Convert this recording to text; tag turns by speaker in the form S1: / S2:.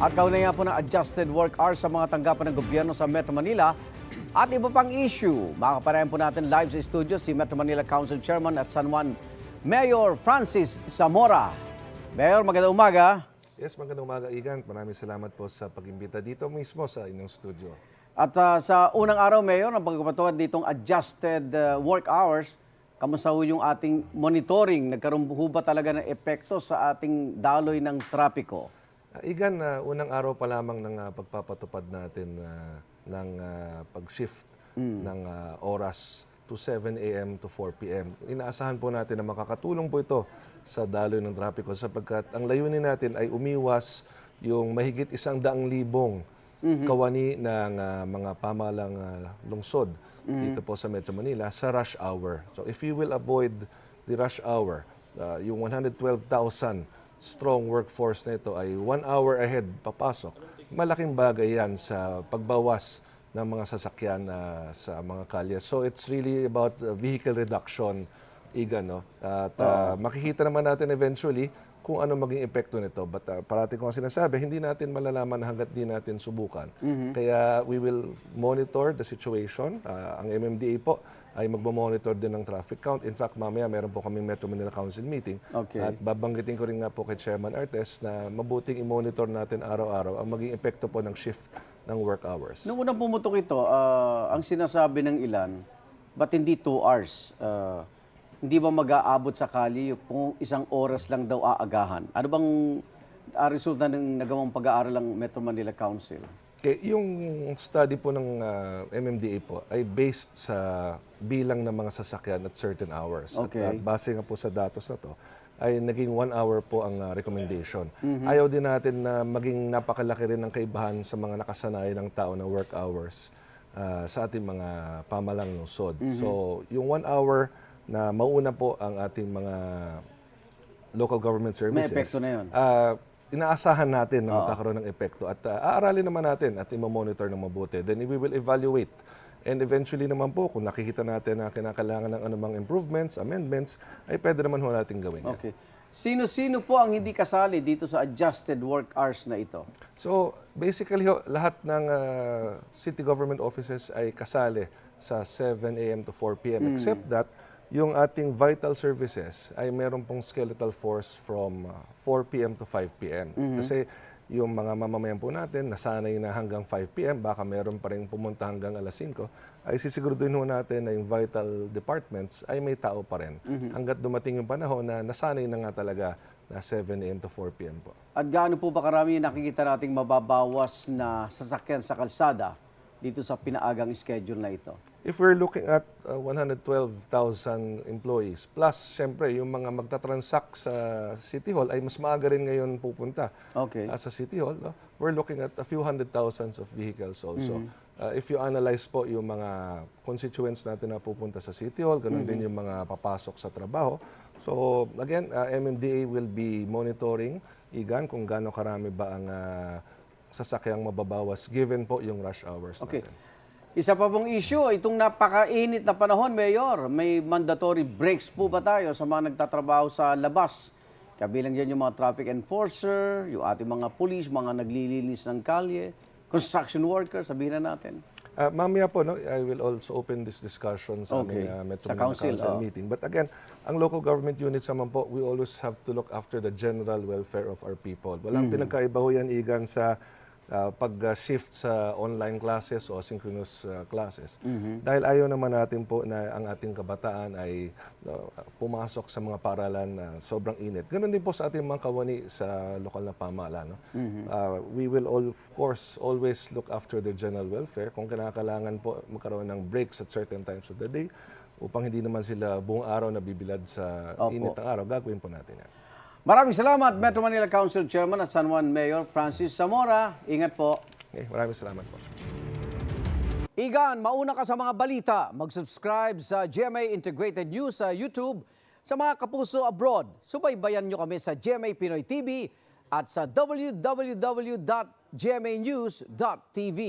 S1: At kaunay nga po ng adjusted work hours sa mga tanggapan ng gobyerno sa Metro Manila at iba pang issue. Makakaparayan po natin live sa studio si Metro Manila Council Chairman at San Juan Mayor Francis Zamora. Mayor, magandang umaga.
S2: Yes, magandang umaga, Igan. Maraming salamat po sa pag-imbita dito mismo sa inyong studio.
S1: At sa unang araw, Mayor, ang pagkakatuwad ditong adjusted work hours, kamusta ho yung ating monitoring? Nagkaroon ho ba talaga ng epekto sa ating daloy ng trapiko?
S2: Igan, unang araw pa lamang ng pagpapatupad natin ng pag-shift ng oras to 7 a.m. to 4 p.m. Inaasahan po natin na makakatulong po ito sa daloy ng trapiko sapagkat ang layunin natin ay umiwas yung mahigit 100,000 kawani ng mga pamahalang lungsod dito po sa Metro Manila sa rush hour. So if you will avoid the rush hour, yung 112,000 strong workforce nito ay 1 hour ahead papasok, malaking bagay yan sa pagbawas ng mga sasakyan sa mga kalye. So it's really about vehicle reduction, Igan, no? At makikita naman natin eventually kung ano maging epekto nito. But parati ko nga sinasabi, hindi natin malalaman hanggat di natin subukan. Kaya we will monitor the situation. Ang MMDA po ay magmo-monitor din ng traffic count. In fact, mamaya meron po kaming Metro Manila Council meeting.
S1: Okay.
S2: At babanggitin ko rin nga po kay Chairman Artes na mabuting i-monitor natin araw-araw ang maging epekto po ng shift ng work hours.
S1: Nung unang pumutok ito, ang sinasabi ng ilan, ba't hindi 2 hours? Hindi ba mag-aabot sa kalye kung 1 oras lang daw aagahan? Ano bang resulta ng nagawang pag-aaral ng Metro Manila Council?
S2: Okay, yung study po ng MMDA po ay based sa bilang ng mga sasakyan at certain hours.
S1: Okay.
S2: At base nga po sa datos na to, ay naging 1 hour po ang recommendation. Ayaw din natin na maging napakalaki rin ng kaibahan sa mga nakasanay ng tao na work hours sa ating mga pamalang lungsod. So, yung 1 hour na mauna po ang ating mga local government services.
S1: May epekto na yun.
S2: Inaasahan natin na magkakaroon ng epekto at aaralin naman natin at i-monitor ng mabuti. Then we will evaluate. And eventually naman po, kung nakikita natin na kinakailangan ng anumang improvements, amendments, ay pwede naman ho natin gawin yan.
S1: Okay. Sino-sino po ang hindi kasali dito sa adjusted work hours na ito?
S2: So basically, lahat ng city government offices ay kasali sa 7 a.m. to 4 p.m. Except that, yung ating vital services ay meron pong skeletal force from 4 p.m. to 5 p.m. Kasi yung mga mamamayan po natin, nasanay na hanggang 5 p.m., baka meron pa rin pumunta hanggang alas 5, ay sisiguraduhin ho natin na yung vital departments ay may tao pa rin. Hanggat dumating yung panahon na nasanay na nga talaga na 7 a.m. to 4 p.m. po. At
S1: gaano po ba karami nakikita nating mababawas na sasakyan sa kalsada dito sa pinaagang schedule na ito?
S2: If we're looking at 112,000 employees, plus syempre yung mga magta-transact sa City Hall ay mas maaga rin ngayon pupunta sa City Hall. No? We're looking at a few hundred thousands of vehicles also. If you analyze po yung mga constituents natin na pupunta sa City Hall, ganun din yung mga papasok sa trabaho. So again, MMDA will be monitoring, Igan, kung gaano karami ba ang sasakyang mababawas given po yung rush hours natin.
S1: Isa pa pong issue, itong napakainit na panahon, Mayor, may mandatory breaks po ba tayo sa mga nagtatrabaho sa labas? Kabilang dyan yung mga traffic enforcer, yung ating mga police, mga naglilinis ng kalye, construction workers, sabihin na natin.
S2: Mamaya po, no, I will also open this discussion sa aming Metro Manila Council meeting. But again, ang local government units naman po, we always have to look after the general welfare of our people. Walang pinagkaiba ho yan, Igan, sa pag-shift sa online classes o synchronous classes. Dahil ayaw naman natin po na ang ating kabataan ay pumasok sa mga paaralan na sobrang init. Ganon din po sa ating mga kawani sa lokal na pamahalaan. No? We will of course always look after their general welfare. Kung kinakailangan po magkaroon ng breaks at certain times of the day upang hindi naman sila buong araw nabibilad sa init ng araw, gagawin po natin yan.
S1: Maraming salamat, Metro Manila Council Chairman at San Juan Mayor Francis Zamora. Ingat po.
S2: Maraming salamat po.
S1: Igan, mauna ka sa mga balita. Mag-subscribe sa GMA Integrated News sa YouTube. Sa mga kapuso abroad, subaybayan nyo kami sa GMA Pinoy TV at sa www.gmanews.tv.